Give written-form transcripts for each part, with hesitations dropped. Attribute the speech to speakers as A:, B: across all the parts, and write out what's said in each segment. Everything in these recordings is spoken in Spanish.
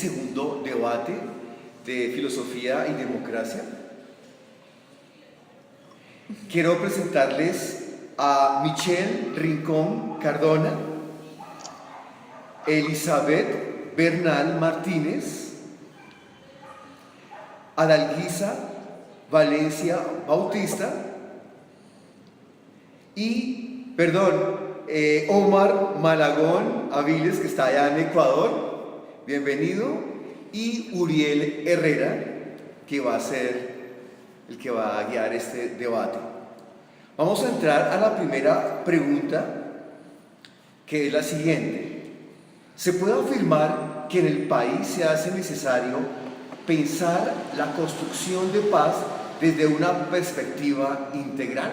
A: segundo debate de filosofía y democracia. Quiero presentarles a Michelle Rincón Cardona, Elizabeth Bernal Martínez, Adalgisa Valencia Bautista y, Omar Malagón Aviles, que está allá en Ecuador, bienvenido, y Uriel Herrera, que va a ser el que va a guiar este debate. Vamos a entrar a la primera pregunta, que es la siguiente. ¿Se puede afirmar que en el país se hace necesario pensar la construcción de paz desde una perspectiva integral?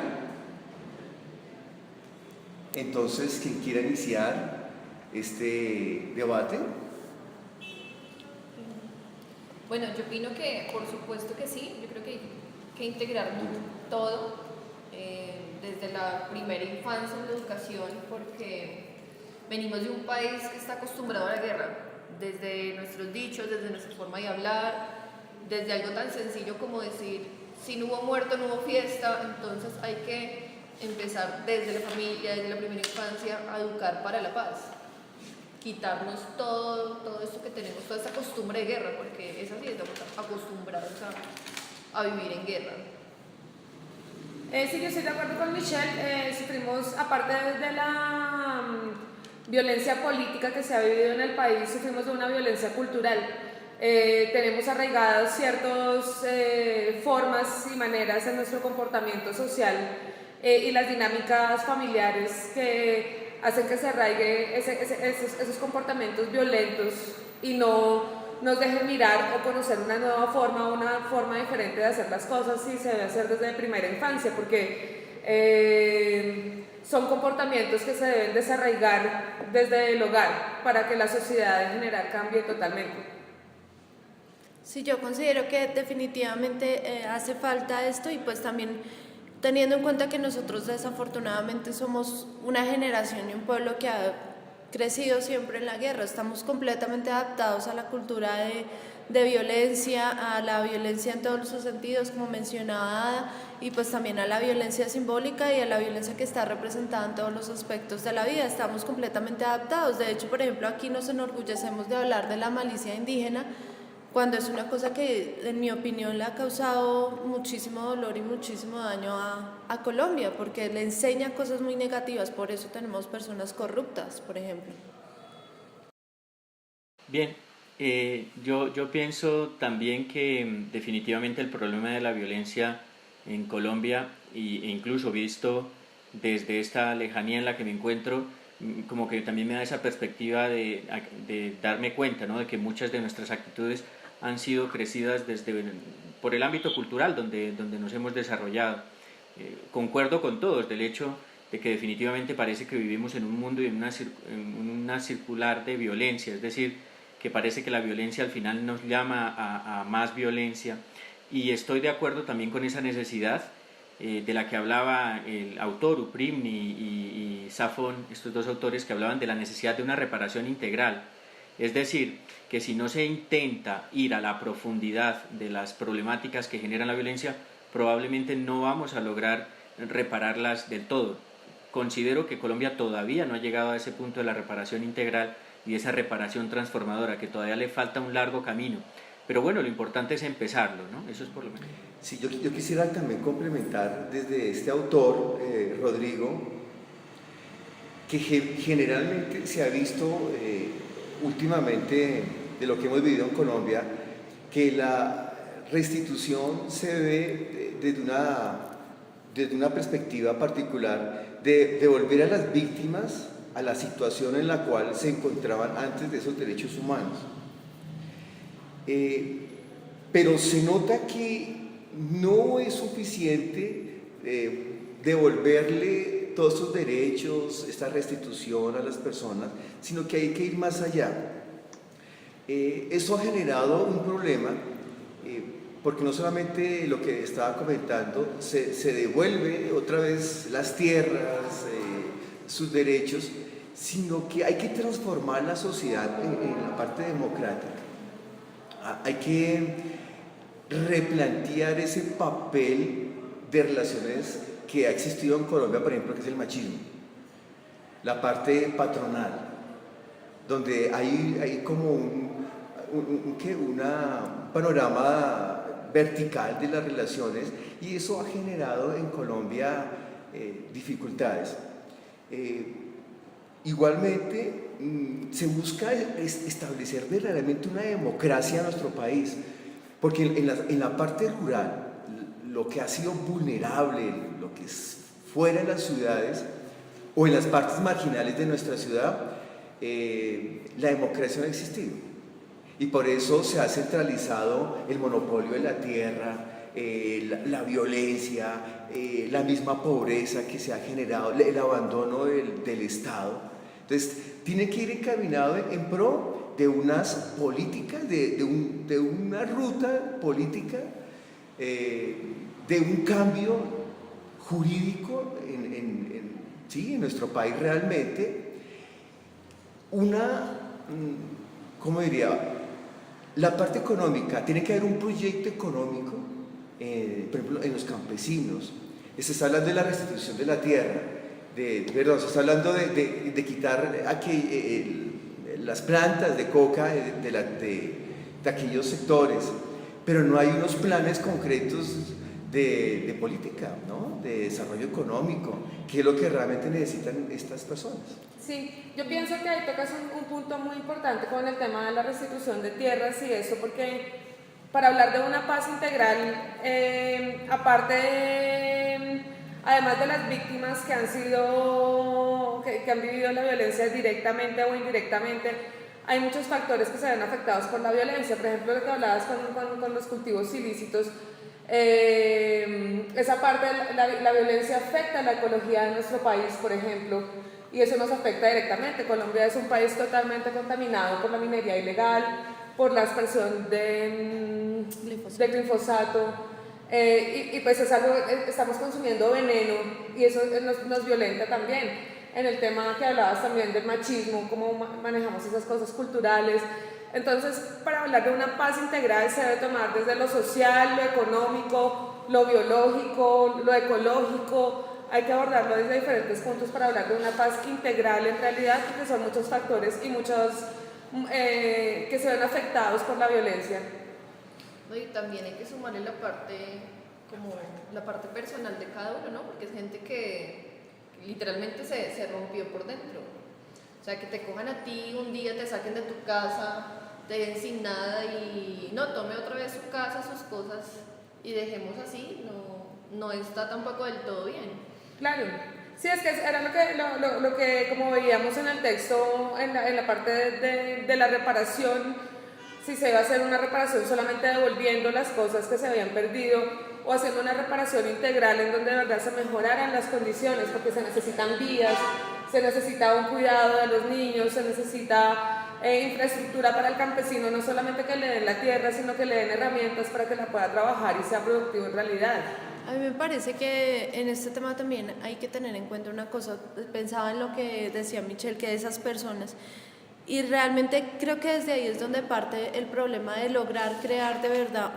A: Entonces, ¿quién quiera iniciar este debate?
B: Bueno, yo opino que por supuesto que sí. Yo creo que hay que integrar todo, desde la primera infancia en la educación, porque venimos de un país que está acostumbrado a la guerra, desde nuestros dichos, desde nuestra forma de hablar, desde algo tan sencillo como decir, si no hubo muerto, no hubo fiesta. Entonces hay que empezar desde la familia, desde la primera infancia, a educar para la paz. Quitarnos todo esto que tenemos, toda esta costumbre de guerra, porque es así, estamos acostumbrados a vivir en guerra.
C: Sí, yo estoy de acuerdo con Michelle. Sufrimos, aparte de la violencia política que se ha vivido en el país, sufrimos de una violencia cultural. Tenemos arraigadas ciertas formas y maneras en nuestro comportamiento social y las dinámicas familiares que hacen que se arraigue esos comportamientos violentos y no nos dejen mirar o conocer una nueva forma, una forma diferente de hacer las cosas, y se debe hacer desde primera infancia, porque son comportamientos que se deben desarraigar desde el hogar para que la sociedad en general cambie totalmente.
D: Sí, yo considero que definitivamente hace falta esto, y pues también teniendo en cuenta que nosotros desafortunadamente somos una generación y un pueblo que ha crecido siempre en la guerra, estamos completamente adaptados a la cultura de violencia, a la violencia en todos sus sentidos, como mencionaba Ada, y pues también a la violencia simbólica y a la violencia que está representada en todos los aspectos de la vida. Estamos completamente adaptados. De hecho, por ejemplo, aquí nos enorgullecemos de hablar de la malicia indígena, cuando es una cosa que, en mi opinión, le ha causado muchísimo dolor y muchísimo daño a Colombia, porque le enseña cosas muy negativas. Por eso tenemos personas corruptas, por ejemplo.
E: Bien, yo pienso también que definitivamente el problema de la violencia en Colombia, e incluso visto desde esta lejanía en la que me encuentro, como que también me da esa perspectiva de darme cuenta, ¿no?, de que muchas de nuestras actitudes han sido crecidas por el ámbito cultural donde nos hemos desarrollado. Concuerdo con todos del hecho de que definitivamente parece que vivimos en un mundo y en una circular de violencia, es decir, que parece que la violencia al final nos llama a más violencia, y estoy de acuerdo también con esa necesidad de la que hablaba el autor Uprimni y Safon, estos dos autores que hablaban de la necesidad de una reparación integral. Es decir, que si no se intenta ir a la profundidad de las problemáticas que generan la violencia, probablemente no vamos a lograr repararlas del todo. Considero que Colombia todavía no ha llegado a ese punto de la reparación integral y esa reparación transformadora, que todavía le falta un largo camino. Pero bueno, lo importante es empezarlo, ¿no? Eso es por lo menos.
A: Sí, yo quisiera también complementar desde este autor, Rodrigo, que generalmente se ha visto últimamente, de lo que hemos vivido en Colombia, que la restitución se ve desde una perspectiva particular de devolver a las víctimas a la situación en la cual se encontraban antes de esos derechos humanos. Pero se nota que no es suficiente devolverle todos esos derechos, esta restitución a las personas, sino que hay que ir más allá. Eso ha generado un problema, porque no solamente lo que estaba comentando, se devuelve otra vez las tierras, sus derechos, sino que hay que transformar la sociedad en la parte democrática. hay que replantear ese papel de relaciones que ha existido en Colombia, por ejemplo, que es el machismo, la parte patronal, donde hay como un panorama vertical de las relaciones, y eso ha generado en Colombia dificultades. Igualmente, se busca establecer verdaderamente una democracia en nuestro país, porque en la parte rural, lo que ha sido vulnerable, lo que es fuera de las ciudades o en las partes marginales de nuestra ciudad, la democracia no ha existido. Y por eso se ha centralizado el monopolio de la tierra, la violencia, la misma pobreza que se ha generado, el abandono del Estado. Entonces, tiene que ir encaminado en pro de unas políticas, de una ruta política, de un cambio jurídico en nuestro país realmente. ¿Cómo diría? La parte económica, tiene que haber un proyecto económico, por ejemplo, en los campesinos. Se está hablando de la restitución de la tierra, se está hablando de quitar las plantas de coca de aquellos sectores, pero no hay unos planes concretos de política, ¿no? De desarrollo económico, que es lo que realmente necesitan estas personas.
C: Sí, yo pienso que ahí tocas un punto muy importante con el tema de la restitución de tierras y eso, porque para hablar de una paz integral, además de las víctimas que han vivido la violencia directamente o indirectamente, hay muchos factores que se ven afectados por la violencia. Por ejemplo, lo que hablabas con los cultivos ilícitos, esa parte de la violencia afecta a la ecología de nuestro país, por ejemplo, y eso nos afecta directamente. Colombia es un país totalmente contaminado por la minería ilegal, por la aspersión de glifosato, y pues es algo, estamos consumiendo veneno y eso nos violenta también. En el tema que hablabas también del machismo, cómo manejamos esas cosas culturales. Entonces, para hablar de una paz integral se debe tomar desde lo social, lo económico, lo biológico, lo ecológico. Hay que abordarlo desde diferentes puntos para hablar de una paz integral en realidad, porque son muchos factores y muchos que se ven afectados por la violencia.
B: No, y también hay que sumarle la parte personal de cada uno, ¿no? Porque es gente que literalmente se rompió por dentro. O sea, que te cojan a ti un día, te saquen de tu casa, te dejen sin nada y no, tome otra vez su casa, sus cosas y dejemos así, no está tampoco del todo bien.
C: Claro, sí, es que era lo que como veíamos en el texto, en la parte de la reparación, si se iba a hacer una reparación solamente devolviendo las cosas que se habían perdido o haciendo una reparación integral en donde de verdad se mejoraran las condiciones, porque se necesitan vías, se necesita un cuidado de los niños, se necesita infraestructura para el campesino, no solamente que le den la tierra, sino que le den herramientas para que la pueda trabajar y sea productivo en realidad.
D: A mí me parece que en este tema también hay que tener en cuenta una cosa. Pensaba en lo que decía Michelle, que de esas personas, y realmente creo que desde ahí es donde parte el problema de lograr crear de verdad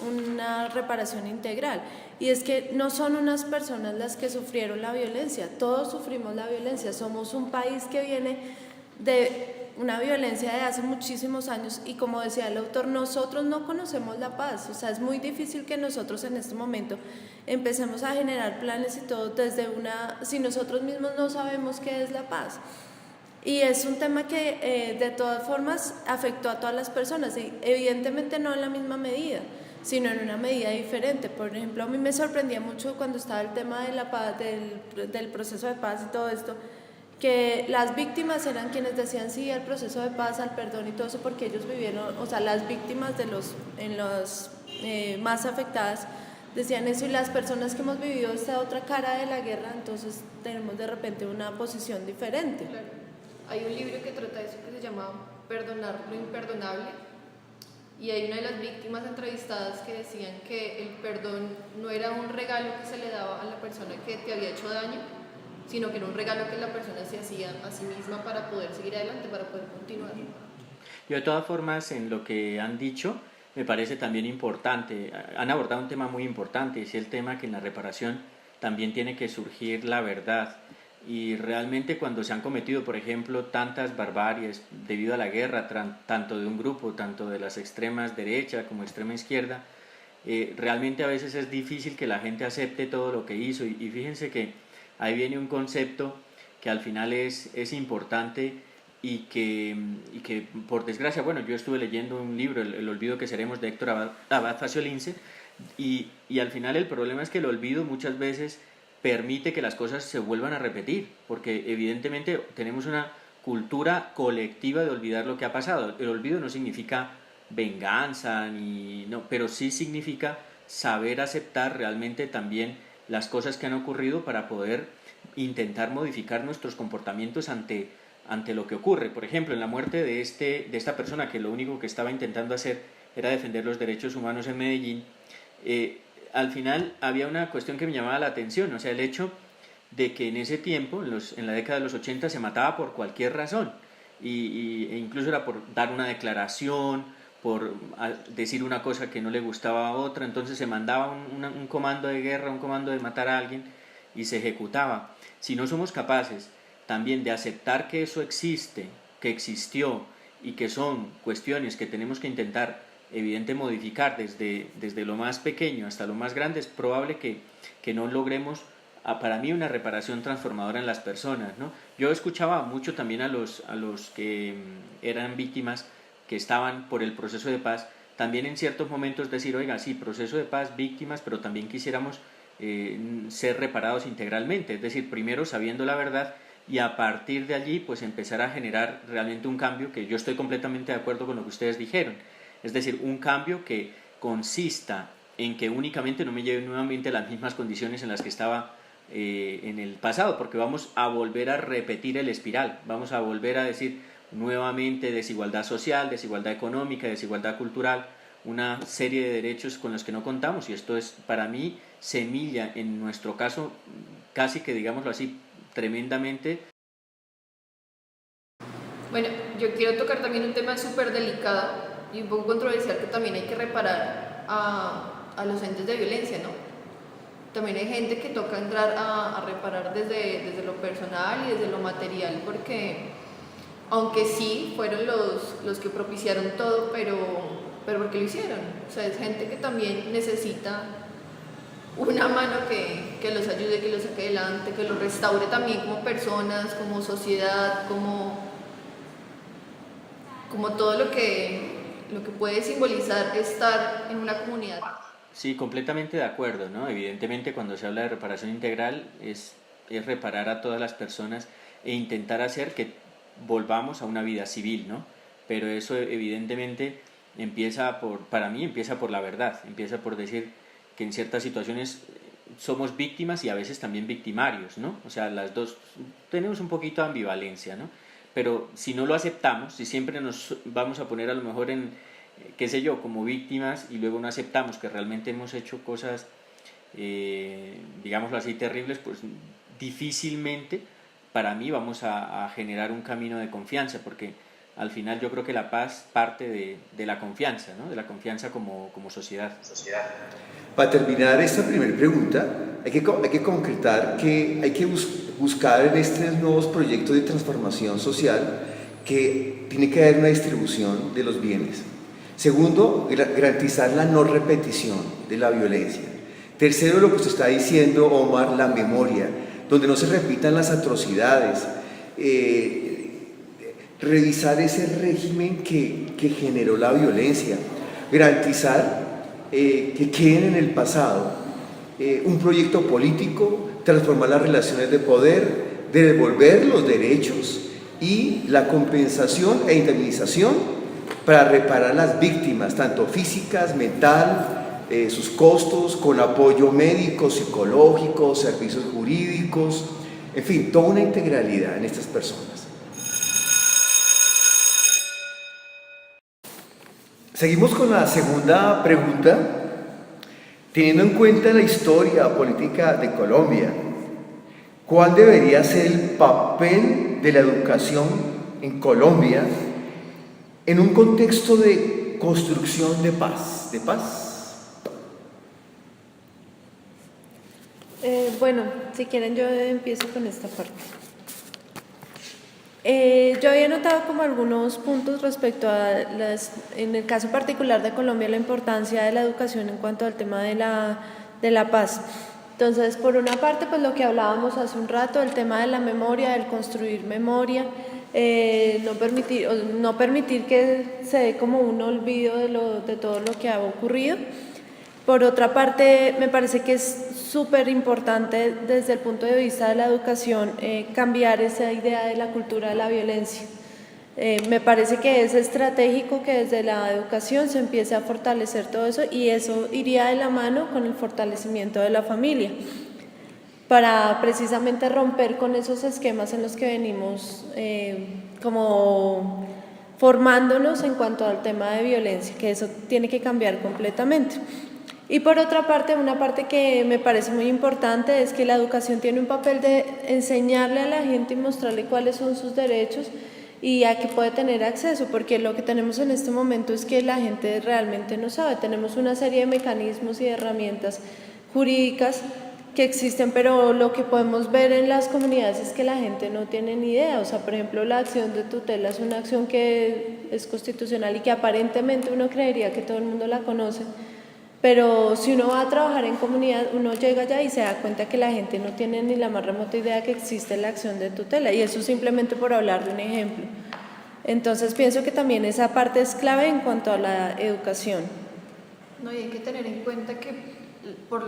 D: una reparación integral, y es que no son unas personas las que sufrieron la violencia, todos sufrimos la violencia, somos un país que viene de una violencia de hace muchísimos años y como decía el autor, nosotros no conocemos la paz, o sea, es muy difícil que nosotros en este momento empecemos a generar planes y todo si nosotros mismos no sabemos qué es la paz. Y es un tema que de todas formas afectó a todas las personas, y evidentemente no en la misma medida, sino en una medida diferente. Por ejemplo, a mí me sorprendía mucho cuando estaba el tema de la paz, del proceso de paz y todo esto, que las víctimas eran quienes decían sí al proceso de paz, al perdón y todo eso, porque ellos vivieron, o sea, las víctimas en los más afectadas decían eso, y las personas que hemos vivido esta otra cara de la guerra, entonces tenemos de repente una posición diferente.
B: Claro. Hay un libro que trata de eso que se llama Perdonar lo imperdonable, y hay una de las víctimas entrevistadas que decían que el perdón no era un regalo que se le daba a la persona que te había hecho daño, sino que era un regalo que la persona se hacía a sí misma para poder seguir adelante, para poder continuar.
E: Yo de todas formas, en lo que han dicho, me parece también importante. Han abordado un tema muy importante, es el tema que en la reparación también tiene que surgir la verdad. Y realmente cuando se han cometido, por ejemplo, tantas barbaries debido a la guerra, tanto de un grupo, tanto de las extremas derecha como extrema izquierda, realmente a veces es difícil que la gente acepte todo lo que hizo. Y fíjense que ahí viene un concepto que al final es importante y que por desgracia, bueno, yo estuve leyendo un libro, El olvido que seremos, de Héctor Abad Faciolince, y al final el problema es que el olvido muchas veces permite que las cosas se vuelvan a repetir, porque evidentemente tenemos una cultura colectiva de olvidar lo que ha pasado. El olvido no significa venganza, pero sí significa saber aceptar realmente también las cosas que han ocurrido para poder intentar modificar nuestros comportamientos ante lo que ocurre. Por ejemplo, en la muerte de esta persona que lo único que estaba intentando hacer era defender los derechos humanos en Medellín, al final había una cuestión que me llamaba la atención, o sea, el hecho de que en ese tiempo, en la década de los 80, se mataba por cualquier razón, e incluso era por dar una declaración, por decir una cosa que no le gustaba a otra, entonces se mandaba un comando de guerra, un comando de matar a alguien y se ejecutaba. Si no somos capaces también de aceptar que eso existe, que existió y que son cuestiones que tenemos que intentar evidente modificar desde lo más pequeño hasta lo más grande, es probable que no logremos, para mí, una reparación transformadora en las personas, ¿no? Yo escuchaba mucho también a los que eran víctimas, que estaban por el proceso de paz, también en ciertos momentos decir, oiga, sí, proceso de paz, víctimas, pero también quisiéramos ser reparados integralmente, es decir, primero sabiendo la verdad y a partir de allí pues empezar a generar realmente un cambio, que yo estoy completamente de acuerdo con lo que ustedes dijeron. Es decir, un cambio que consista en que únicamente no me lleve nuevamente a las mismas condiciones en las que estaba en el pasado, porque vamos a volver a repetir el espiral, vamos a volver a decir nuevamente desigualdad social, desigualdad económica, desigualdad cultural, una serie de derechos con los que no contamos, y esto es para mí semilla, en nuestro caso, casi que digámoslo así, tremendamente.
B: Bueno, yo quiero tocar también un tema súper delicado y un poco controversial, que también hay que reparar a los entes de violencia, ¿no? También hay gente que toca entrar a reparar desde lo personal y desde lo material, porque aunque sí fueron los que propiciaron todo, pero ¿por qué lo hicieron? O sea, es gente que también necesita una mano que los ayude, que los saque adelante, que los restaure también como personas, como sociedad, como todo lo que puede simbolizar estar en una comunidad.
E: Sí, completamente de acuerdo, ¿no? Evidentemente cuando se habla de reparación integral es reparar a todas las personas e intentar hacer que volvamos a una vida civil, ¿no? Pero eso evidentemente para mí empieza por la verdad, empieza por decir que en ciertas situaciones somos víctimas y a veces también victimarios, ¿no? O sea, las dos tenemos un poquito de ambivalencia, ¿no? Pero si no lo aceptamos, si siempre nos vamos a poner a lo mejor en, qué sé yo, como víctimas, y luego no aceptamos que realmente hemos hecho cosas, digámoslo así, terribles, pues difícilmente para mí vamos a generar un camino de confianza, porque al final yo creo que la paz parte de la confianza, ¿no? De la confianza como sociedad.
A: Para terminar esta primera pregunta, hay que concretar que hay que buscar en estos nuevos proyectos de transformación social que tiene que haber una distribución de los bienes. Segundo, garantizar la no repetición de la violencia. Tercero, lo que usted está diciendo, Omar, la memoria, donde no se repitan las atrocidades. Revisar ese régimen que generó la violencia. Garantizar que queden en el pasado un proyecto político, transformar las relaciones de poder, devolver los derechos y la compensación e indemnización para reparar las víctimas, tanto físicas, mental, sus costos, con apoyo médico, psicológico, servicios jurídicos, en fin, toda una integralidad en estas personas. Seguimos con la segunda pregunta. Teniendo en cuenta la historia política de Colombia, ¿cuál debería ser el papel de la educación en Colombia en un contexto de construcción de paz,
D: Bueno, si quieren yo empiezo con esta parte. Yo había notado como algunos puntos respecto a en el caso particular de Colombia, la importancia de la educación en cuanto al tema de la paz. Entonces, por una parte, pues lo que hablábamos hace un rato, el tema de la memoria, del construir memoria, no permitir que se dé como un olvido de todo lo que ha ocurrido. Por otra parte, me parece que es súper importante desde el punto de vista de la educación cambiar esa idea de la cultura de la violencia. Me parece que es estratégico que desde la educación se empiece a fortalecer todo eso y eso iría de la mano con el fortalecimiento de la familia para precisamente romper con esos esquemas en los que venimos como formándonos en cuanto al tema de violencia, que eso tiene que cambiar completamente. Y por otra parte, una parte que me parece muy importante es que la educación tiene un papel de enseñarle a la gente y mostrarle cuáles son sus derechos y a qué puede tener acceso, porque lo que tenemos en este momento es que la gente realmente no sabe. Tenemos una serie de mecanismos y de herramientas jurídicas que existen, pero lo que podemos ver en las comunidades es que la gente no tiene ni idea. O sea, por ejemplo, la acción de tutela es una acción que es constitucional y que aparentemente uno creería que todo el mundo la conoce. Pero si uno va a trabajar en comunidad, uno llega allá y se da cuenta que la gente no tiene ni la más remota idea que existe la acción de tutela, y eso simplemente por hablar de un ejemplo. Entonces pienso que también esa parte es clave en cuanto a la educación.
B: No, y hay que tener en cuenta que por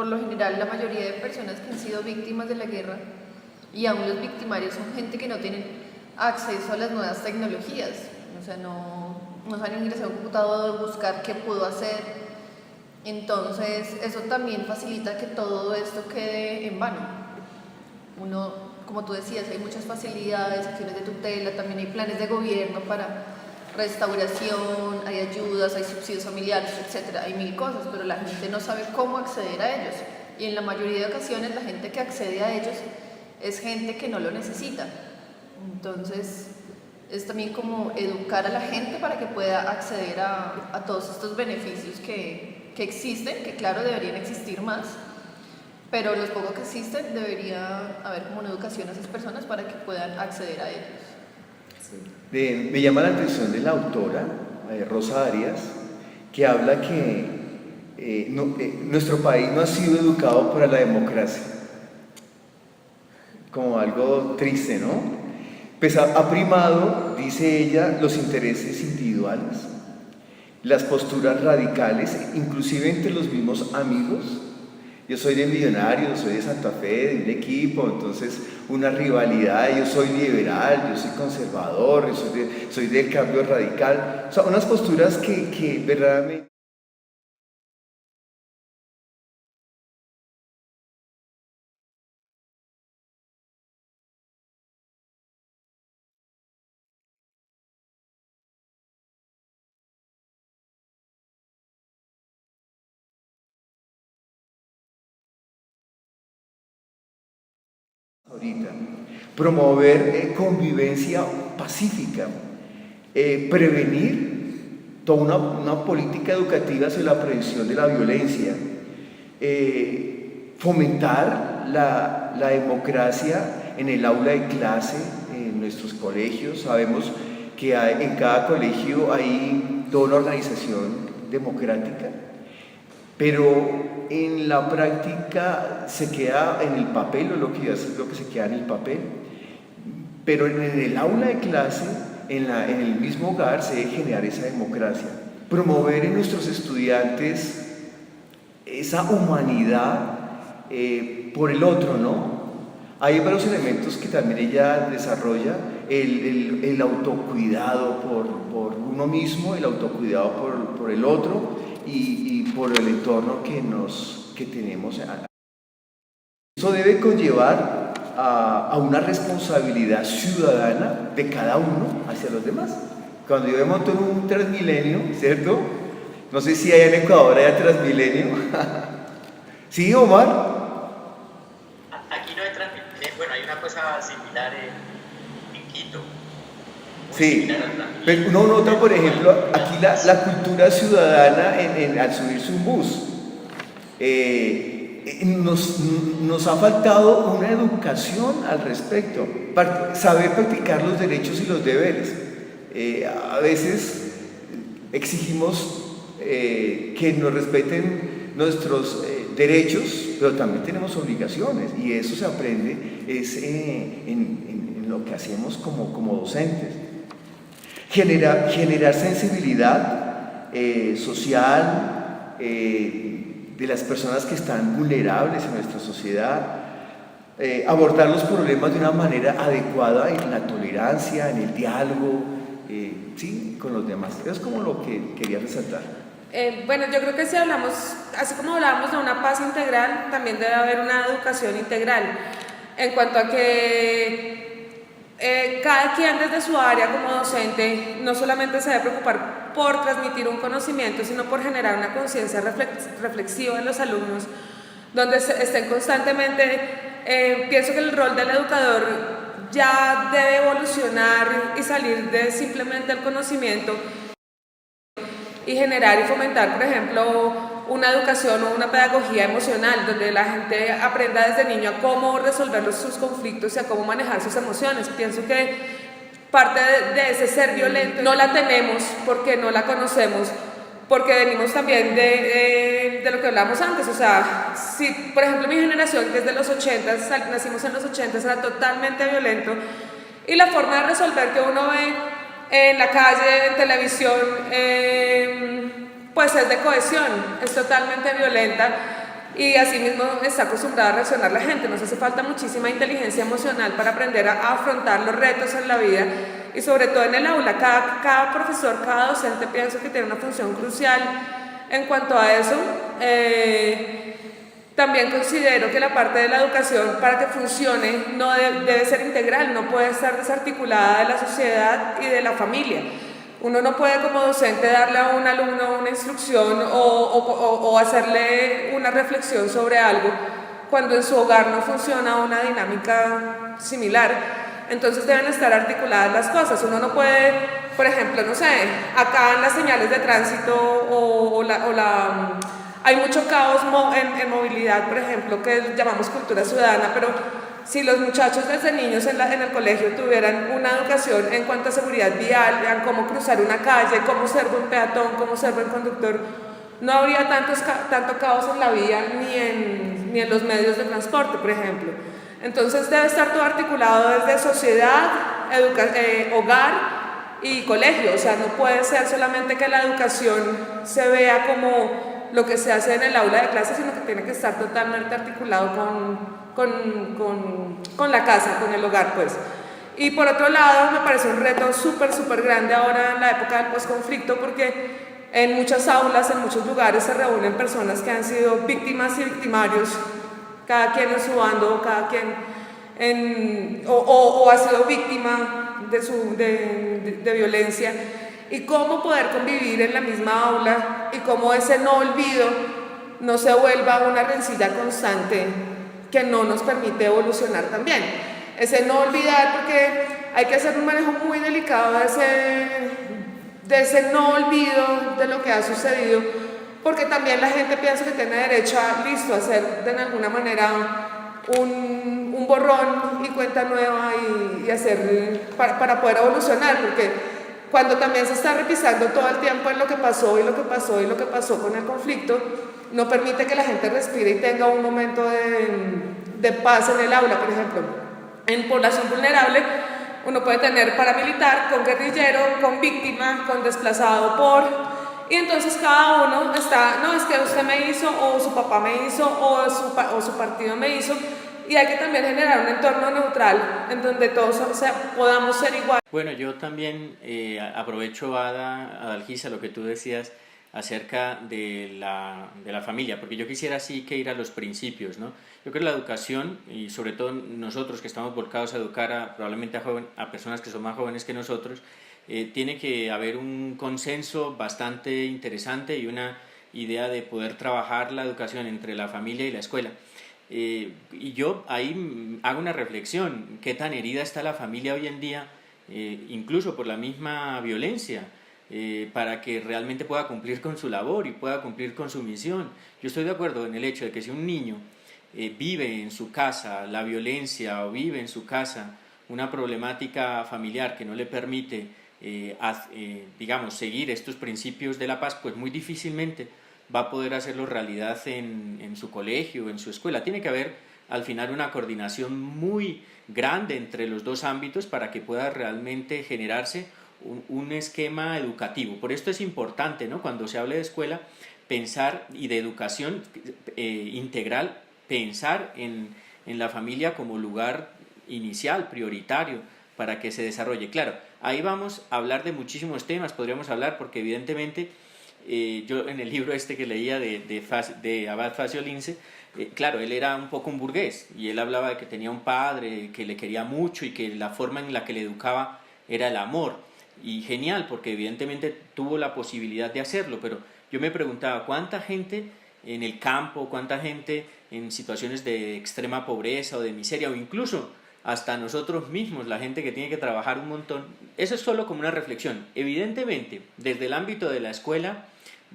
B: lo general la mayoría de personas que han sido víctimas de la guerra y aún los victimarios son gente que no tienen acceso a las nuevas tecnologías, o sea, no saben ingresar a un computador, buscar qué pudo hacer. Entonces eso también facilita que todo esto quede en vano. Uno, como tú decías, hay muchas facilidades, acciones de tutela, también hay planes de gobierno para restauración, hay ayudas, hay subsidios familiares, etcétera, hay mil cosas, pero la gente no sabe cómo acceder a ellos, y en la mayoría de ocasiones la gente que accede a ellos es gente que no lo necesita. Entonces es también como educar a la gente para que pueda acceder a todos estos beneficios que existen, que claro deberían existir más, pero los pocos que existen debería haber como una educación a esas personas para que puedan acceder a ellos.
A: Sí. Me llama la atención de la autora, Rosa Arias, que habla que nuestro país no ha sido educado para la democracia, como algo triste, ¿no? Pues ha primado, dice ella, los intereses individuales, las posturas radicales, inclusive entre los mismos amigos. Yo soy de Millonarios, soy de Santa Fe, de un equipo, entonces una rivalidad, yo soy liberal, yo soy conservador, yo soy del cambio radical. O sea, unas posturas que verdaderamente... Ahorita, promover convivencia pacífica, prevenir toda una política educativa sobre la prevención de la violencia, fomentar la democracia en el aula de clase, en nuestros colegios. Sabemos que en cada colegio hay toda una organización democrática, pero en la práctica se queda en el papel, o lo que se queda en el papel, pero en el aula de clase, en el mismo hogar, se debe generar esa democracia, promover en nuestros estudiantes esa humanidad por el otro, ¿no? Hay varios elementos que también ella desarrolla, el autocuidado por uno mismo, el autocuidado por el otro, y por el entorno que tenemos. Eso debe conllevar a una responsabilidad ciudadana de cada uno hacia los demás. Cuando yo me monto en un Transmilenio, ¿cierto? No sé si hay en Ecuador hay Transmilenio. ¿Sí, Omar?
F: Aquí no hay Transmilenio. Bueno, hay una cosa similar en Quito.
A: Sí, pero uno nota, por ejemplo, aquí la cultura ciudadana al subirse un bus. Nos ha faltado una educación al respecto, saber practicar los derechos y los deberes. A veces exigimos que nos respeten nuestros derechos, pero también tenemos obligaciones y eso se aprende en lo que hacemos como docentes. Generar sensibilidad social de las personas que están vulnerables en nuestra sociedad, abordar los problemas de una manera adecuada en la tolerancia, en el diálogo, sí, con los demás. Es como lo que quería resaltar.
C: Bueno, yo creo que si hablamos, así como hablábamos de una paz integral, también debe haber una educación integral, en cuanto a que cada quien desde su área como docente no solamente se debe preocupar por transmitir un conocimiento, sino por generar una conciencia reflexiva en los alumnos, donde estén constantemente, pienso que el rol del educador ya debe evolucionar y salir de simplemente el conocimiento y generar y fomentar, por ejemplo, una educación o una pedagogía emocional donde la gente aprenda desde niño a cómo resolver sus conflictos y a cómo manejar sus emociones. Pienso que parte de ese ser violento no la tenemos porque no la conocemos, porque venimos también de lo que hablábamos antes. O sea, si por ejemplo mi generación que es de los 80, nacimos en los 80, era totalmente violento, y la forma de resolver que uno ve en la calle, en televisión, pues es de cohesión, es totalmente violenta y así mismo está acostumbrada a reaccionar la gente. Nos hace falta muchísima inteligencia emocional para aprender a afrontar los retos en la vida y sobre todo en el aula. Cada profesor, cada docente pienso que tiene una función crucial en cuanto a eso. También considero que la parte de la educación, para que funcione, no debe ser integral, no puede estar desarticulada de la sociedad y de la familia. Uno no puede como docente darle a un alumno una instrucción o hacerle una reflexión sobre algo cuando en su hogar no funciona una dinámica similar. Entonces deben estar articuladas las cosas. Uno no puede, por ejemplo, no sé, acá en las señales de tránsito hay mucho caos en movilidad, por ejemplo, que llamamos cultura ciudadana, pero si los muchachos desde niños en el colegio tuvieran una educación en cuanto a seguridad vial, vean cómo cruzar una calle, cómo ser buen peatón, cómo ser buen conductor, no habría tanto caos en la vía ni en los medios de transporte, por ejemplo. Entonces debe estar todo articulado desde sociedad, hogar y colegio. O sea, no puede ser solamente que la educación se vea como lo que se hace en el aula de clase, sino que tiene que estar totalmente articulado con la casa, con el hogar, pues. Y por otro lado, me parece un reto súper grande ahora en la época del posconflicto, porque en muchas aulas, en muchos lugares se reúnen personas que han sido víctimas y victimarios, cada quien en su bando, cada quien ha sido víctima de violencia. Y cómo poder convivir en la misma aula y cómo ese no olvido no se vuelva una rencilla constante que no nos permite evolucionar también. Ese no olvidar, porque hay que hacer un manejo muy delicado de ese no olvido de lo que ha sucedido, porque también la gente piensa que tiene derecho a hacer de alguna manera un borrón y cuenta nueva y hacer para poder evolucionar, porque cuando también se está repisando todo el tiempo en lo que pasó y lo que pasó y lo que pasó con el conflicto, no permite que la gente respire y tenga un momento de paz en el aula. Por ejemplo, en población vulnerable uno puede tener paramilitar con guerrillero, con víctima, con desplazado y entonces cada uno está, no, es que usted me hizo, o su papá me hizo, o su partido me hizo, y hay que también generar un entorno neutral en donde todos podamos ser iguales.
E: Bueno, yo también aprovecho, Adalgisa, lo que tú decías acerca de la familia, porque yo quisiera sí que ir a los principios, ¿no? Yo creo que la educación, y sobre todo nosotros que estamos volcados a educar probablemente a personas que son más jóvenes que nosotros, tiene que haber un consenso bastante interesante y una idea de poder trabajar la educación entre la familia y la escuela. Y yo ahí hago una reflexión, ¿qué tan herida está la familia hoy en día incluso por la misma violencia, para que realmente pueda cumplir con su labor y pueda cumplir con su misión. Yo estoy de acuerdo en el hecho de que si un niño vive en su casa la violencia o vive en su casa una problemática familiar que no le permite, digamos, seguir estos principios de la paz, pues muy difícilmente va a poder hacerlo realidad en su colegio, en su escuela. Tiene que haber al final una coordinación muy grande entre los dos ámbitos para que pueda realmente generarse un esquema educativo. Por esto es importante, ¿no?, cuando se hable de escuela, pensar, y de educación integral, pensar en la familia como lugar inicial, prioritario, para que se desarrolle. Claro, ahí vamos a hablar de muchísimos temas, podríamos hablar, porque evidentemente yo en el libro este que leía de Abad Facio Lince, claro, él era un poco un burgués, y él hablaba de que tenía un padre que le quería mucho y que la forma en la que le educaba era el amor, y genial, porque evidentemente tuvo la posibilidad de hacerlo, pero yo me preguntaba, ¿cuánta gente en el campo, cuánta gente en situaciones de extrema pobreza o de miseria, o incluso hasta nosotros mismos, la gente que tiene que trabajar un montón? Eso es solo como una reflexión. Evidentemente, desde el ámbito de la escuela,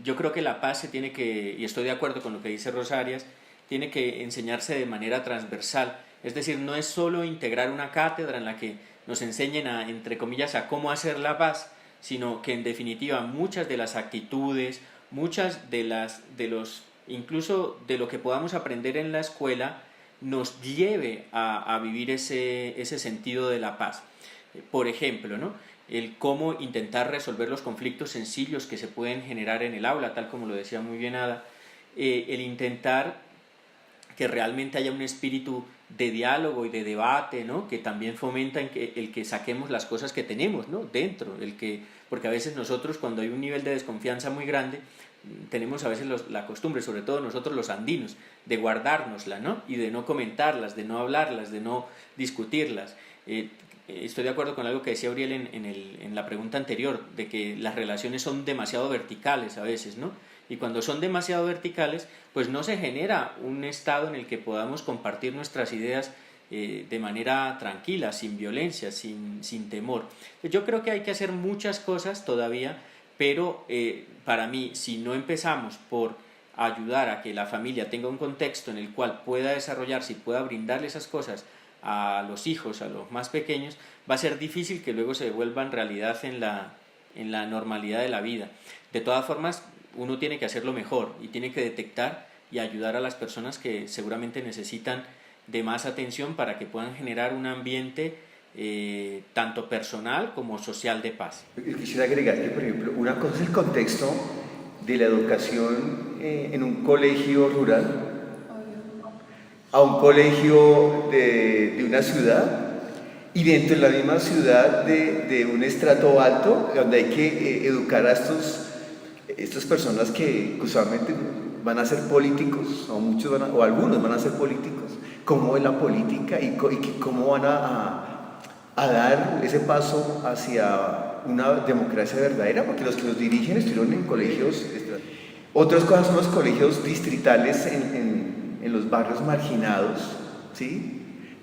E: yo creo que la paz se tiene que, y estoy de acuerdo con lo que dice Rosarias, tiene que enseñarse de manera transversal. Es decir, no es solo integrar una cátedra en la que nos enseñen a, entre comillas, a cómo hacer la paz, sino que en definitiva muchas de las actitudes, muchas de los, incluso de lo que podamos aprender en la escuela, nos lleve a vivir ese sentido de la paz. Por ejemplo, ¿no?, el cómo intentar resolver los conflictos sencillos que se pueden generar en el aula, tal como lo decía muy bien Ada, el intentar que realmente haya un espíritu de diálogo y de debate, ¿no?, que también fomenta el que saquemos las cosas que tenemos, ¿no?, dentro, porque a veces nosotros, cuando hay un nivel de desconfianza muy grande, tenemos a veces la costumbre, sobre todo nosotros los andinos, de guardárnosla, ¿no?, y de no comentarlas, de no hablarlas, de no discutirlas. Estoy de acuerdo con algo que decía Uriel en la pregunta anterior, de que las relaciones son demasiado verticales a veces, ¿no? Y cuando son demasiado verticales, pues no se genera un estado en el que podamos compartir nuestras ideas de manera tranquila, sin violencia, sin temor. Yo creo que hay que hacer muchas cosas todavía, pero para mí, si no empezamos por ayudar a que la familia tenga un contexto en el cual pueda desarrollarse y pueda brindarle esas cosas a los hijos, a los más pequeños, va a ser difícil que luego se vuelvan realidad en la normalidad de la vida. De todas formas, uno tiene que hacerlo mejor y tiene que detectar y ayudar a las personas que seguramente necesitan de más atención para que puedan generar un ambiente tanto personal como social de paz.
A: Quisiera agregar que, por ejemplo, una cosa es el contexto de la educación en un colegio rural a un colegio de una ciudad, y dentro de la misma ciudad de un estrato alto, donde hay que educar a estas personas que usualmente van a ser políticos, o muchos o algunos van a ser políticos, cómo es la política y cómo van a dar ese paso hacia una democracia verdadera, porque los que los dirigen estuvieron en colegios. Otras cosas son los colegios distritales en los barrios marginados, ¿sí?,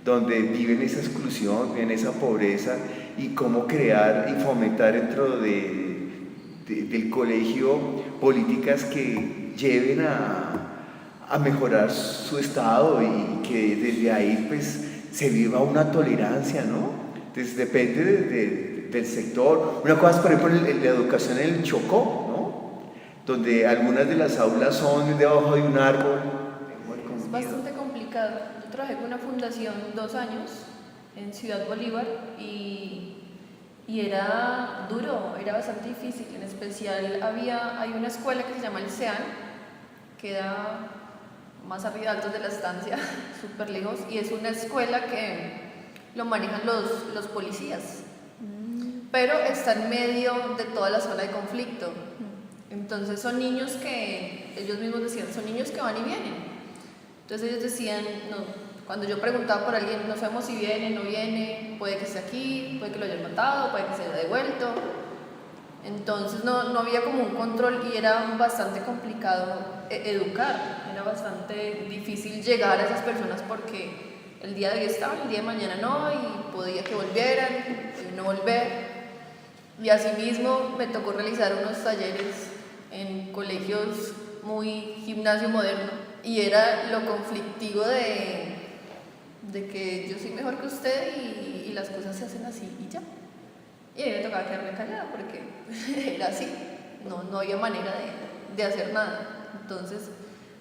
A: donde viven esa exclusión, viven esa pobreza, y cómo crear y fomentar dentro del colegio políticas que lleven a mejorar su estado, y que desde ahí pues se viva una tolerancia, ¿no? Entonces depende del sector. Una cosa es, por ejemplo, la educación en el Chocó, ¿no?, donde algunas de las aulas son debajo de un árbol.
B: Es bastante complicado. Yo trabajé con una fundación 2 años en Ciudad Bolívar y era duro, era bastante difícil. En especial hay una escuela que se llama el CEAN, queda más arriba altos de la estancia, súper lejos, y es una escuela que lo manejan los policías, pero está en medio de toda la zona de conflicto. Entonces son niños que, ellos mismos decían, son niños que van y vienen. Entonces ellos decían, no, cuando yo preguntaba por alguien, no sabemos si viene, no viene, puede que esté aquí, puede que lo hayan matado, puede que se haya devuelto. Entonces no había como un control, y era bastante complicado educar, era bastante difícil llegar a esas personas porque el día de hoy estaban, el día de mañana no, y podía que volvieran, y no volver. Y asimismo me tocó realizar unos talleres en colegios muy gimnasio moderno, y era lo conflictivo de que yo soy mejor que usted y las cosas se hacen así y ya. Y a mí me tocaba quedarme callada porque era así, no había manera de hacer nada. Entonces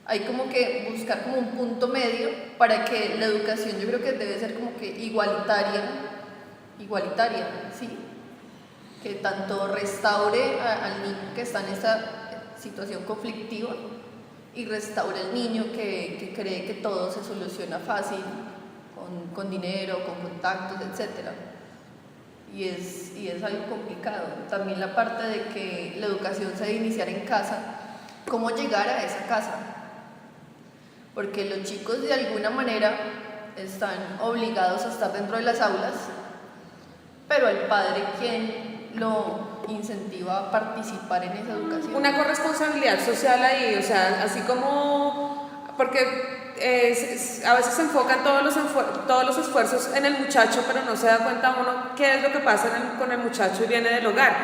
B: hay como que buscar como un punto medio para que la educación, yo creo que debe ser como que igualitaria, ¿sí? Que tanto restaure al niño que está en esta situación conflictiva y restaure al niño que cree que todo se soluciona fácil, con dinero, con contactos, etc. Y es algo complicado. También la parte de que la educación se debe iniciar en casa, cómo llegar a esa casa. Porque los chicos de alguna manera están obligados a estar dentro de las aulas, pero el padre, ¿quién lo incentiva a participar en esa educación?
C: Una corresponsabilidad social ahí, o sea, así como, porque a veces se enfocan todos los esfuerzos en el muchacho, pero no se da cuenta uno qué es lo que pasa con el muchacho y viene del hogar.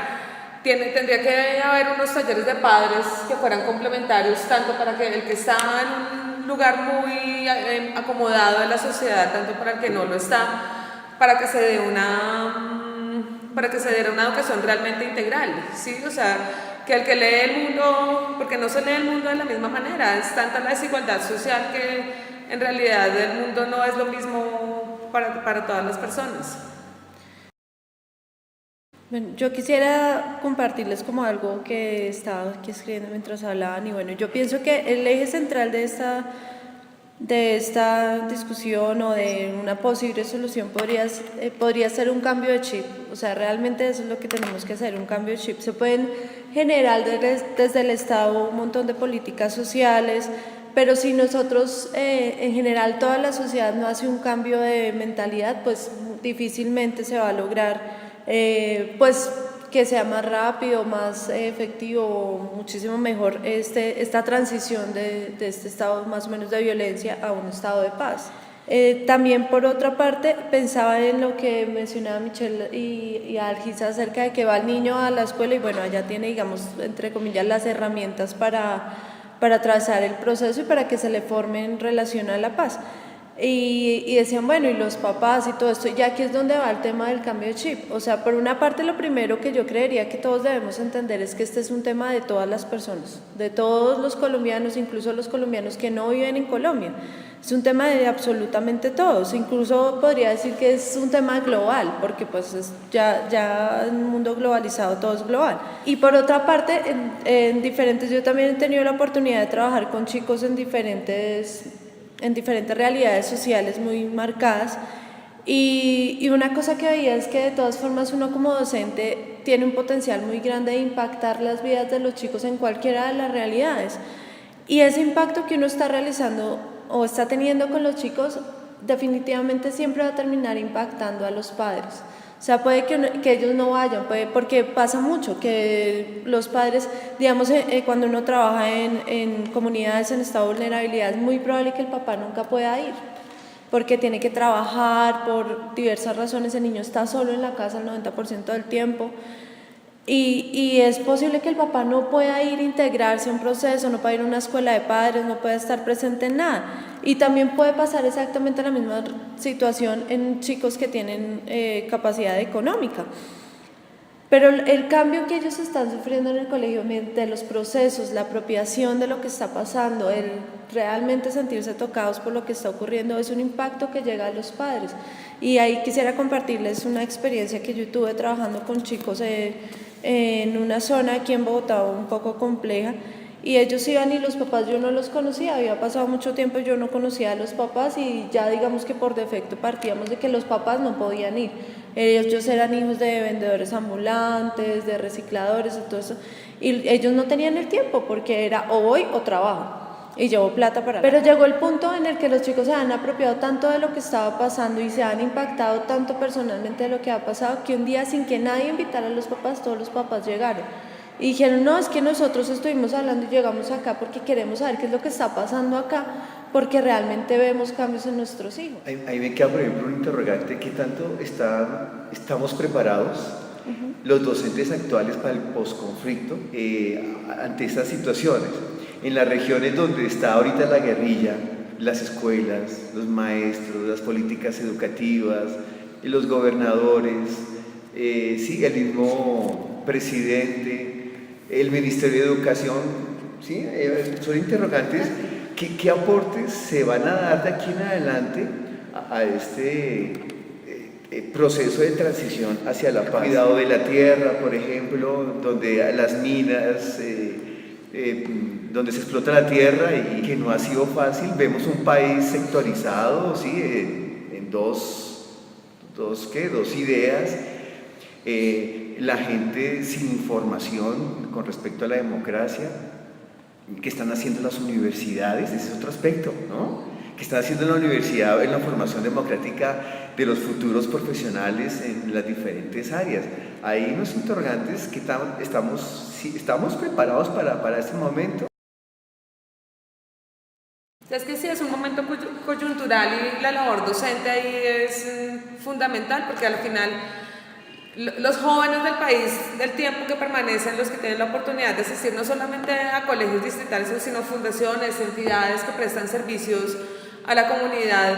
C: Tendría que haber unos talleres de padres que fueran complementarios, tanto para que el que está en un lugar muy acomodado de la sociedad, tanto para el que no lo está, para que se dé una educación realmente integral, ¿sí? O sea, que el que lee el mundo, porque no se lee el mundo de la misma manera, es tanta la desigualdad social que en realidad el mundo no es lo mismo para todas las personas.
D: Bueno, yo quisiera compartirles como algo que estaba aquí escribiendo mientras hablaban, y bueno, yo pienso que el eje central de esta discusión o de una posible solución podría ser un cambio de chip. O sea, realmente eso es lo que tenemos que hacer, un cambio de chip. Se pueden generar desde el Estado un montón de políticas sociales, pero si nosotros, en general, toda la sociedad no hace un cambio de mentalidad, pues difícilmente se va a lograr pues que sea más rápido, más efectivo, muchísimo mejor esta transición de este estado más o menos de violencia a un estado de paz. También por otra parte pensaba en lo que mencionaba Michelle y Algis acerca de que va el niño a la escuela y bueno, allá tiene, digamos, entre comillas, las herramientas para atravesar el proceso y para que se le forme en relación a la paz. Y decían, bueno, y los papás y todo esto, y aquí es donde va el tema del cambio de chip. O sea, por una parte, lo primero que yo creería que todos debemos entender es que este es un tema de todas las personas, de todos los colombianos, incluso los colombianos que no viven en Colombia. Es un tema de absolutamente todos, incluso podría decir que es un tema global, porque pues ya en un mundo globalizado todo es global. Y por otra parte, yo también he tenido la oportunidad de trabajar con chicos en diferentes realidades sociales muy marcadas, y una cosa que veía es que de todas formas uno como docente tiene un potencial muy grande de impactar las vidas de los chicos en cualquiera de las realidades, y ese impacto que uno está realizando o está teniendo con los chicos definitivamente siempre va a terminar impactando a los padres. O sea, puede que ellos no vayan, porque pasa mucho que los padres, digamos, cuando uno trabaja en comunidades en estado de vulnerabilidad, es muy probable que el papá nunca pueda ir, porque tiene que trabajar por diversas razones, el niño está solo en la casa el 90% del tiempo, y es posible que el papá no pueda ir a integrarse a un proceso, no pueda ir a una escuela de padres, no pueda estar presente en nada. Y también puede pasar exactamente la misma situación en chicos que tienen capacidad económica. Pero el cambio que ellos están sufriendo en el colegio, de los procesos, la apropiación de lo que está pasando, el realmente sentirse tocados por lo que está ocurriendo, es un impacto que llega a los padres. Y ahí quisiera compartirles una experiencia que yo tuve trabajando con chicos en una zona aquí en Bogotá un poco compleja, y ellos iban y los papás yo no los conocía, había pasado mucho tiempo y yo no conocía a los papás, y ya digamos que por defecto partíamos de que los papás no podían ir. Ellos eran hijos de vendedores ambulantes, de recicladores y todo eso, y ellos no tenían el tiempo porque era o voy o trabajo y llevo plata para... Pero llegó el punto en el que los chicos se han apropiado tanto de lo que estaba pasando y se han impactado tanto personalmente de lo que ha pasado, que un día, sin que nadie invitara a los papás, todos los papás llegaron. y dijeron, no, es que nosotros estuvimos hablando y llegamos acá porque queremos saber qué es lo que está pasando acá, porque realmente vemos cambios en nuestros hijos.
A: Ahí me queda, por ejemplo, un interrogante: ¿qué tanto estamos preparados los docentes actuales para el posconflicto ante estas situaciones? En las regiones donde está ahorita la guerrilla, las escuelas, los maestros, las políticas educativas, los gobernadores, sí, el mismo presidente, el Ministerio de Educación, ¿sí? Son interrogantes. ¿Qué aportes se van a dar de aquí en adelante a este proceso de transición hacia la paz? Cuidado de la tierra, por ejemplo, donde las minas, donde se explota la tierra y que no ha sido fácil. Vemos un país sectorizado, ¿sí? En dos ideas. La gente sin información con respecto a la democracia. ¿Qué están haciendo las universidades? Ese es otro aspecto, ¿no? ¿Qué están haciendo en la universidad en la formación democrática de los futuros profesionales en las diferentes áreas? Hay unos interrogantes que estamos preparados para este momento.
C: Es que sí, es un momento coyuntural y la labor docente ahí es fundamental, porque al final los jóvenes del país, del tiempo que permanecen, los que tienen la oportunidad de asistir no solamente a colegios distritales, sino fundaciones, entidades que prestan servicios a la comunidad,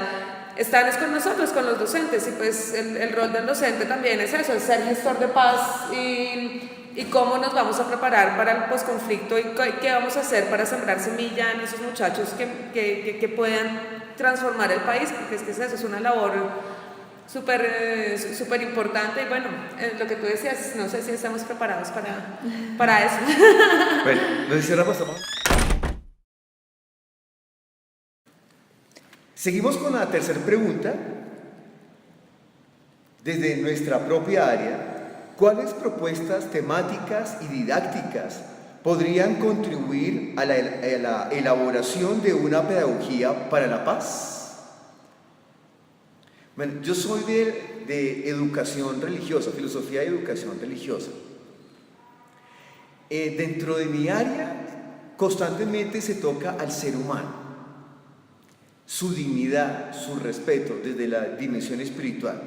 C: están con nosotros, con los docentes, y pues el rol del docente también es eso, es ser gestor de paz y cómo nos vamos a preparar para el posconflicto y qué vamos a hacer para sembrar semilla en esos muchachos que puedan transformar el país, porque es que eso es una labor súper importante. Y bueno, lo que tú decías, no sé si estamos preparados para eso.
A: Bueno, nos cerramos. Seguimos con la tercera pregunta. Desde nuestra propia área, ¿cuáles propuestas temáticas y didácticas podrían contribuir a la elaboración de una pedagogía para la paz? Bueno, yo soy de educación religiosa, filosofía de educación religiosa. Dentro de mi área, constantemente se toca al ser humano, su dignidad, su respeto desde la dimensión espiritual.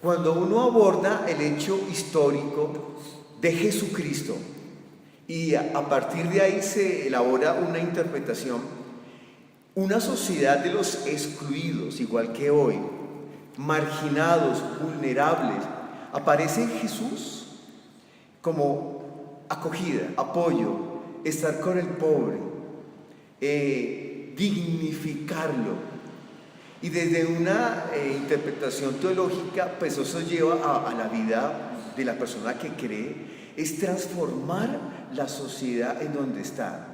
A: Cuando uno aborda el hecho histórico de Jesucristo y a partir de ahí se elabora una interpretación, una sociedad de los excluidos, igual que hoy, marginados, vulnerables, aparece en Jesús como acogida, apoyo, estar con el pobre, dignificarlo. Y desde una interpretación teológica, pues eso lleva a la vida de la persona que cree, es transformar la sociedad en donde está.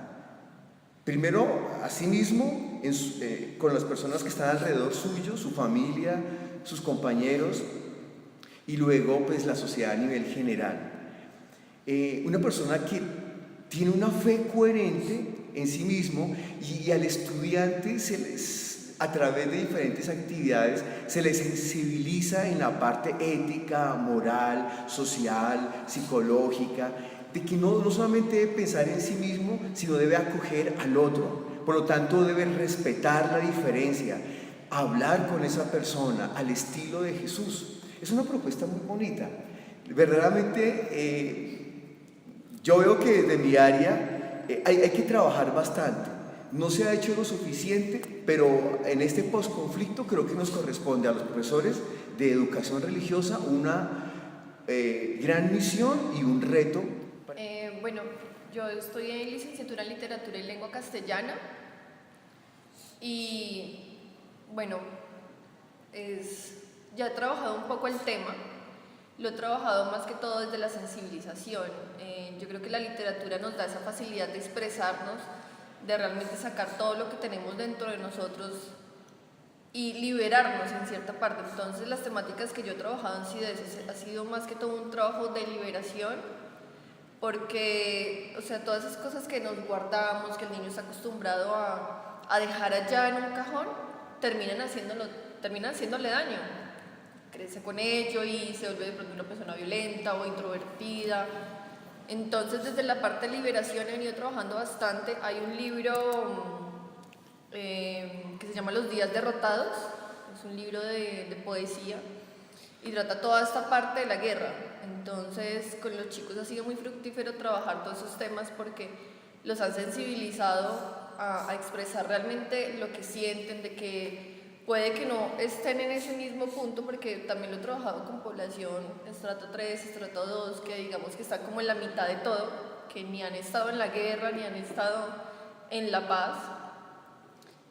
A: Primero, a sí mismo, con las personas que están alrededor suyo, su familia, sus compañeros, y luego pues la sociedad a nivel general. Una persona que tiene una fe coherente en sí mismo, y al estudiante a través de diferentes actividades se les sensibiliza en la parte ética, moral, social, psicológica, de que no solamente debe pensar en sí mismo, sino debe acoger al otro. Por lo tanto, debe respetar la diferencia, hablar con esa persona al estilo de Jesús. Es una propuesta muy bonita. Verdaderamente, yo veo que desde mi área hay que trabajar bastante. No se ha hecho lo suficiente, pero en este posconflicto creo que nos corresponde a los profesores de educación religiosa una gran misión y un reto.
B: Bueno, yo estoy en licenciatura en literatura y lengua castellana y bueno, ya he trabajado un poco el tema, lo he trabajado más que todo desde la sensibilización. Yo creo que la literatura nos da esa facilidad de expresarnos, de realmente sacar todo lo que tenemos dentro de nosotros y liberarnos en cierta parte. Entonces las temáticas que yo he trabajado han sido eso, ha sido más que todo un trabajo de liberación, porque, o sea, todas esas cosas que nos guardamos, que el niño está acostumbrado a dejar allá en un cajón, terminan haciéndole daño. Crece con ello y se vuelve de pronto una persona violenta o introvertida. Entonces, desde la parte de liberación he venido trabajando bastante. Hay un libro que se llama Los días derrotados, es un libro de poesía y trata toda esta parte de la guerra. Entonces, con los chicos ha sido muy fructífero trabajar todos esos temas porque los han sensibilizado a expresar realmente lo que sienten, de que puede que no estén en ese mismo punto, porque también lo he trabajado con población estrato 3, estrato 2, que digamos que están como en la mitad de todo, que ni han estado en la guerra, ni han estado en la paz,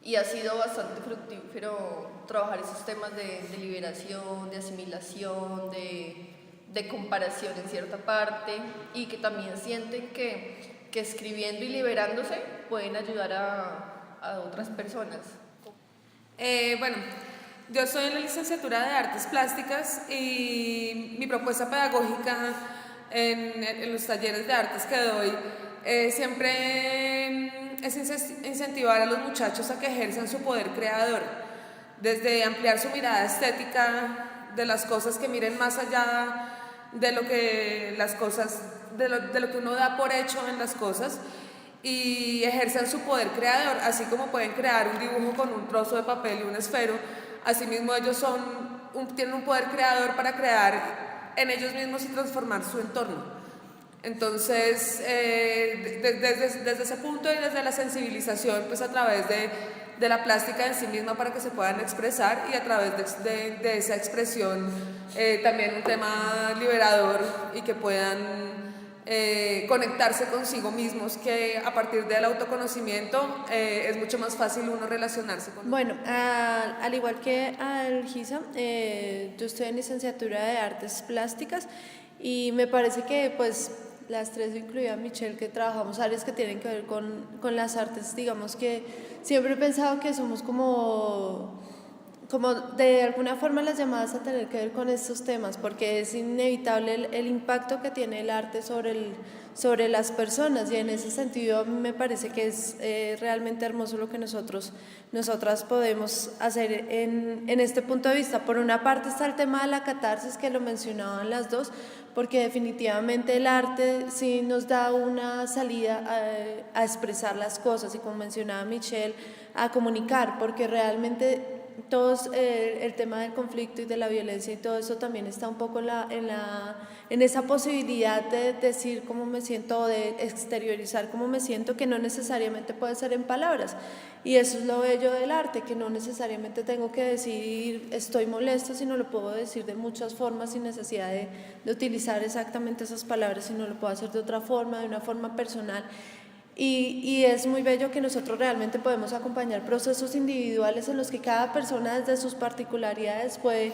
B: y ha sido bastante fructífero trabajar esos temas de liberación, de asimilación, de comparación en cierta parte, y que también sienten que escribiendo y liberándose pueden ayudar a otras personas.
C: Bueno, yo estoy en la licenciatura de Artes Plásticas y mi propuesta pedagógica en los talleres de artes que doy siempre es incentivar a los muchachos a que ejerzan su poder creador, desde ampliar su mirada estética de las cosas, que miren más allá de lo que las cosas, de lo que uno da por hecho en las cosas, y ejerzan su poder creador, así como pueden crear un dibujo con un trozo de papel y un esfero. Asimismo ellos tienen un poder creador para crear en ellos mismos y transformar su entorno. Entonces, desde ese punto y desde la sensibilización, pues a través de la plástica en sí misma, para que se puedan expresar, y a través de esa expresión también un tema liberador, y que puedan conectarse consigo mismos, que a partir del autoconocimiento es mucho más fácil uno relacionarse con.
D: Bueno, al igual que al GISA, yo estoy en licenciatura de Artes Plásticas y me parece que pues las tres, incluida Michelle, que trabajamos áreas que tienen que ver con las artes, digamos que siempre he pensado que somos como de alguna forma las llamadas a tener que ver con estos temas, porque es inevitable el impacto que tiene el arte sobre las personas, y en ese sentido a mí me parece que es realmente hermoso lo que nosotras podemos hacer en este punto de vista. Por una parte está el tema de la catarsis, que lo mencionaban las dos, porque definitivamente el arte sí nos da una salida a expresar las cosas, y como mencionaba Michelle, a comunicar, porque realmente el tema del conflicto y de la violencia y todo eso también está un poco en esa posibilidad de decir cómo me siento, o de exteriorizar cómo me siento, que no necesariamente puede ser en palabras. Y eso es lo bello del arte, que no necesariamente tengo que decir estoy molesto, sino lo puedo decir de muchas formas sin necesidad de utilizar exactamente esas palabras, sino lo puedo hacer de otra forma, de una forma personal. Y es muy bello que nosotros realmente podemos acompañar procesos individuales en los que cada persona desde sus particularidades puede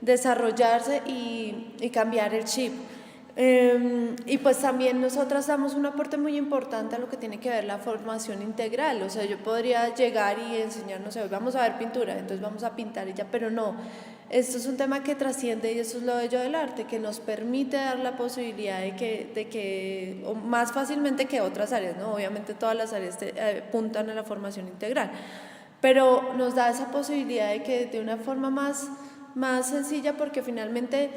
D: desarrollarse y cambiar el chip. Y pues también nosotras damos un aporte muy importante a lo que tiene que ver la formación integral. O sea, yo podría llegar y enseñar, no sé, hoy vamos a ver pintura, entonces vamos a pintar y ya, pero no. Esto es un tema que trasciende, y eso es lo bello del arte, que nos permite dar la posibilidad de que o más fácilmente que otras áreas, ¿no? Obviamente todas las áreas apuntan a la formación integral, pero nos da esa posibilidad de que de una forma más sencilla, porque finalmente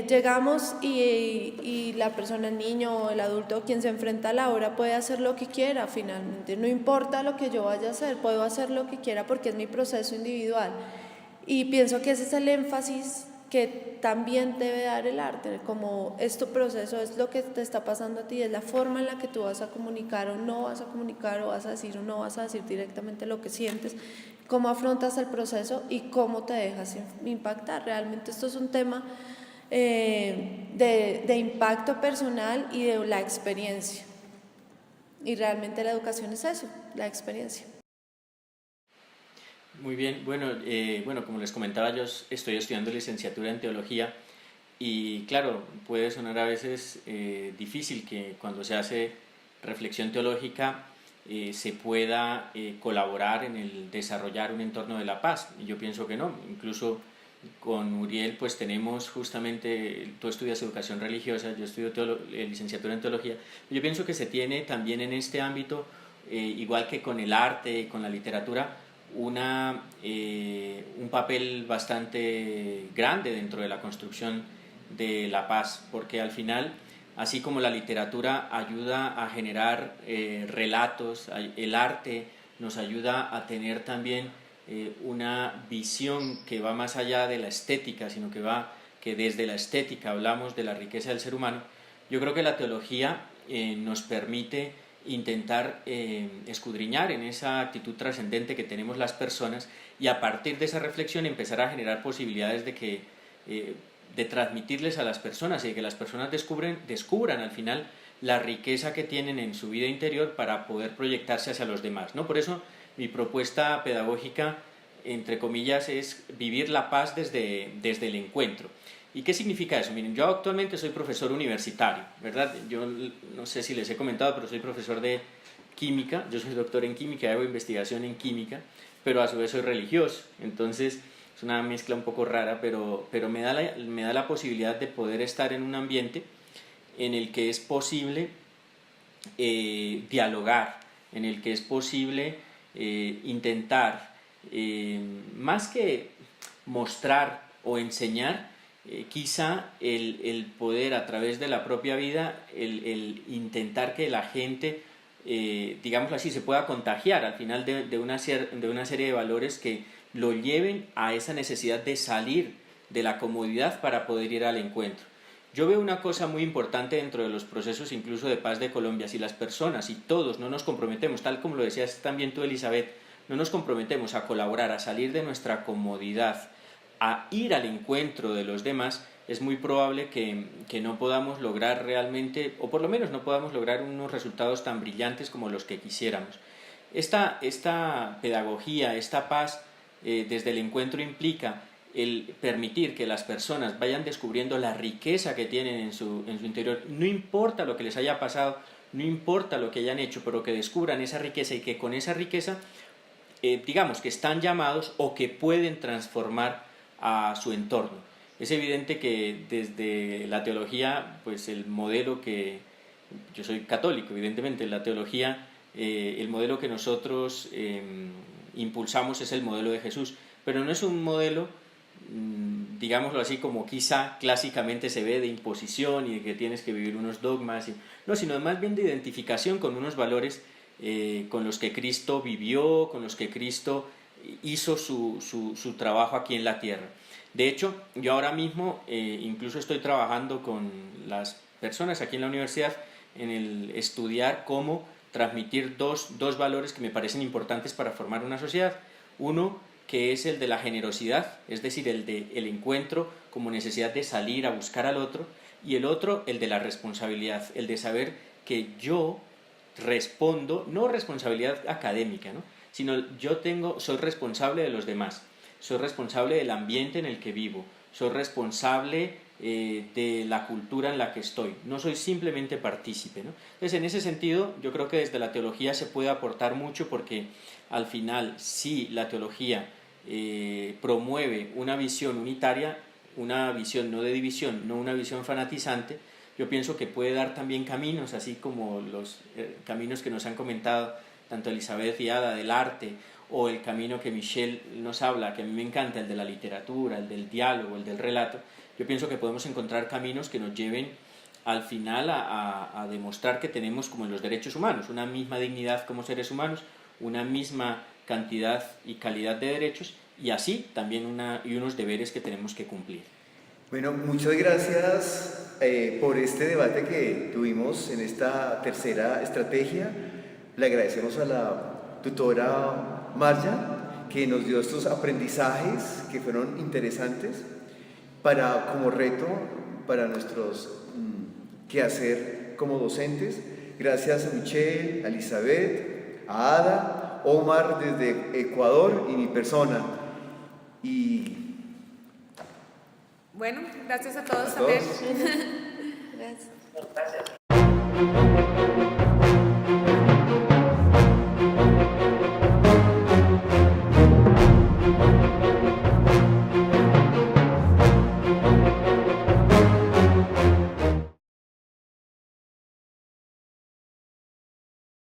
D: llegamos y la persona, el niño o el adulto, quien se enfrenta a la obra, puede hacer lo que quiera finalmente. No importa lo que yo vaya a hacer, puedo hacer lo que quiera porque es mi proceso individual. Y pienso que ese es el énfasis que también debe dar el arte, como es tu proceso, es lo que te está pasando a ti, es la forma en la que tú vas a comunicar o no vas a comunicar, o vas a decir o no vas a decir directamente lo que sientes, cómo afrontas el proceso y cómo te dejas impactar. Realmente esto es un tema de impacto personal y de la experiencia. Y realmente la educación es eso, la experiencia.
E: Muy bien, bueno, como les comentaba, yo estoy estudiando licenciatura en teología, y claro, puede sonar a veces difícil que cuando se hace reflexión teológica se pueda colaborar en el desarrollar un entorno de la paz. Y yo pienso que no. Incluso con Uriel pues tenemos justamente, tú estudias educación religiosa, yo estudio licenciatura en teología. Yo pienso que se tiene también en este ámbito, igual que con el arte y con la literatura, un papel bastante grande dentro de la construcción de la paz, porque al final así como la literatura ayuda a generar relatos, el arte nos ayuda a tener también una visión que va más allá de la estética, sino que desde la estética hablamos de la riqueza del ser humano. Yo creo que la teología nos permite intentar escudriñar en esa actitud trascendente que tenemos las personas y a partir de esa reflexión empezar a generar posibilidades de transmitirles a las personas y de que las personas descubran al final la riqueza que tienen en su vida interior para poder proyectarse hacia los demás, ¿no? Por eso mi propuesta pedagógica, entre comillas, es vivir la paz desde el encuentro. ¿Y qué significa eso? Miren, yo actualmente soy profesor universitario, ¿verdad? Yo no sé si les he comentado, pero soy profesor de química, yo soy doctor en química, hago investigación en química, pero a su vez soy religioso, entonces es una mezcla un poco rara, pero me da la posibilidad de poder estar en un ambiente en el que es posible dialogar, en el que es posible intentar, más que mostrar o enseñar, quizá el poder a través de la propia vida, el intentar que la gente, digámoslo así, se pueda contagiar al final de una serie de valores que lo lleven a esa necesidad de salir de la comodidad para poder ir al encuentro. Yo veo una cosa muy importante dentro de los procesos incluso de paz de Colombia: si las personas y todos no nos comprometemos, tal como lo decías también tú, Elizabeth, no nos comprometemos a colaborar, a salir de nuestra comodidad, a ir al encuentro de los demás, es muy probable que no podamos lograr realmente, o por lo menos no podamos lograr unos resultados tan brillantes como los que quisiéramos. Esta pedagogía, esta paz desde el encuentro implica el permitir que las personas vayan descubriendo la riqueza que tienen en su interior, no importa lo que les haya pasado, no importa lo que hayan hecho, pero que descubran esa riqueza y que con esa riqueza, digamos que están llamados o que pueden transformar a su entorno. Es evidente que desde la teología, pues el modelo que, yo soy católico, evidentemente, la teología, el modelo que nosotros impulsamos es el modelo de Jesús, pero no es un modelo, digámoslo así, como quizá clásicamente se ve, de imposición y de que tienes que vivir unos dogmas, no, sino más bien de identificación con unos valores con los que Cristo vivió, con los que Cristo hizo su trabajo aquí en la tierra. De hecho, yo ahora mismo incluso estoy trabajando con las personas aquí en la universidad en el estudiar cómo transmitir dos valores que me parecen importantes para formar una sociedad. Uno, que es el de la generosidad, es decir, el del encuentro como necesidad de salir a buscar al otro, y el otro, el de la responsabilidad, el de saber que yo respondo, no responsabilidad académica, ¿no?, sino soy responsable de los demás, soy responsable del ambiente en el que vivo, soy responsable de la cultura en la que estoy, no soy simplemente partícipe, ¿no? Entonces, en ese sentido, yo creo que desde la teología se puede aportar mucho, porque al final, si la teología promueve una visión unitaria, una visión no de división, no una visión fanatizante, yo pienso que puede dar también caminos, así como los caminos que nos han comentado tanto Elizabeth y Ada, del arte, o el camino que Michelle nos habla, que a mí me encanta, el de la literatura, el del diálogo, el del relato. Yo pienso que podemos encontrar caminos que nos lleven al final a demostrar que tenemos, como en los derechos humanos, una misma dignidad como seres humanos, una misma cantidad y calidad de derechos, y así también unos deberes que tenemos que cumplir.
A: Bueno, muchas gracias por este debate que tuvimos en esta tercera estrategia. Le agradecemos a la tutora Marja, que nos dio estos aprendizajes que fueron interesantes como reto para nuestros quehacer como docentes. Gracias a Michelle, a Elizabeth, a Ada, Omar desde Ecuador y mi persona. Y
C: bueno, gracias a todos también.
D: Gracias.